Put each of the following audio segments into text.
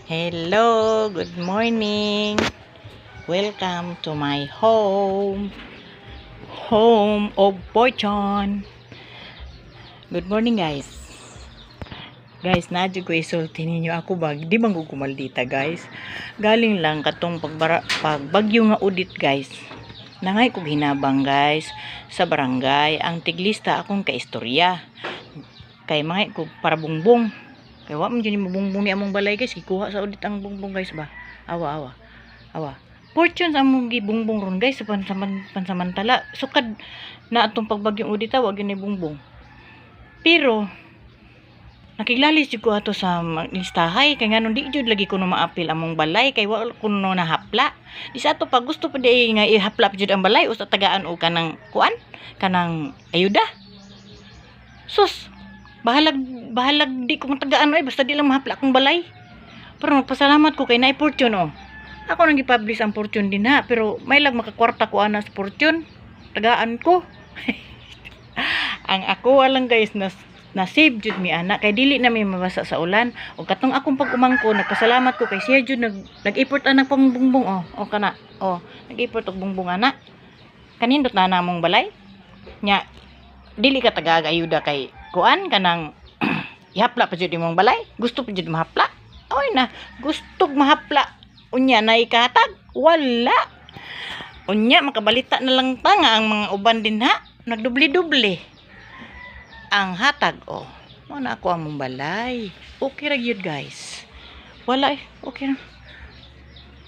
Hello, good morning. Welcome to my home of fortune. Good morning, guys. Guys, nadyo ko isulti ninyo ako ba? Di bang gugumaldita, guys? Galing lang katong pagbagyo nga udit, guys. Nangay kog hinabang, guys, sa barangay. Ang tiglista akong kaistorya. Kay mga ko para bungbong. Kaya wa man yun yung bungbong ni among balay, guys. Ikuha sa audit ang bungbong, guys ba? Awa. Fortune sa among gibungbong ron, guys. Sa pansamantala. Sukad na atong pagbagyong audit, wag yun ni bungbong. Pero, nakiglalis jud ko ato sa listahay. Kaya nga nung di jud lagi ko no maapil among balay. Kaya wala ko no nahapla. Di sa ato pa gusto pa di nga ihapla jud ang balay. O sa tagaan o kanang kuan. Kanang ayuda. Sus! Bahalag di ko matagaan ay basta di lang mahapla akong balay. Pero magpasalamat ko kay Nay Fortune oh. Ako nang gi-publish ang Fortune din ha, pero may lag makakwarta ko ana sa Fortune. Tagaan ko. Ang ako lang guys na save jud mi ana kay dili na mi mabasa sa ulan. O katong akong pag-umangko nagpasalamat ko kay siya jud nag-effort anak pang bungbong oh. O kana. Oh, nag-effort og bungbong ana. Kanindot na namong balay. Nya dili ka tagaga ayuda kay kuan kanang ihapla pa jud imong balay. Gusto pa jud mahapla. Oy na, gusto mahapla. Unya na ikahatag. Wala. Unya makabalita na lang ta nga ang mga uban din ha. Nagdubli-dubli. Ang hatag oh. Mo na ako among balay. Okay ra gyud guys. Wala okay ra.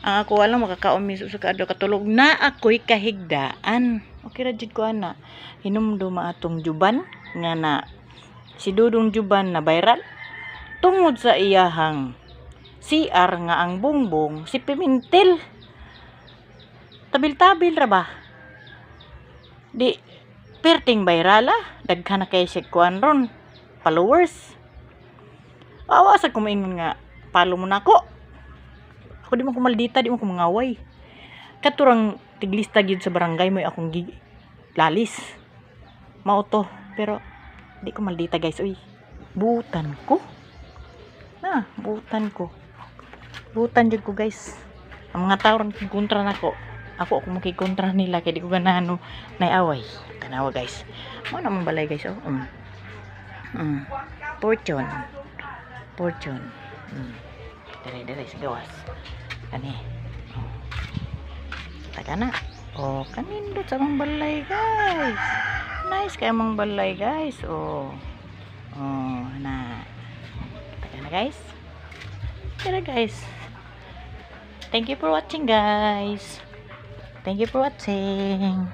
Ang ako wala makakaon miso sa kadto katulog na ako'y kahigdaan. Okay ra jud ko ana. Hinumduma atong juban nga na si Dudong Juban na viral tungod sa iyahang CR nga ang bungbong si Pimentel. Tabil-tabil ra ba? Di perting viral daghan na kay si kuan ron followers. Awa sa kumaingon nga follow mo nako. Ako di mo kumaldita, di mo kumangaway. Katurang tiglista gyud sa barangay mo akong lalis. Mao to, pero di ko maldita guys. Uy, butan ko. Butan jud ko guys. Ang mga tao ron kontra nako. Ako makikontra nila kay di ko ganano naiaway. Tanawa guys. Mo na mong balay guys oh. Fortune. Dire sa gawas. Kani. Taga na. Oh, kanindot sa mong balay guys. Nice kay mong balay guys. Oh, na. Taga na guys. Tara guys. Thank you for watching guys. Thank you for watching.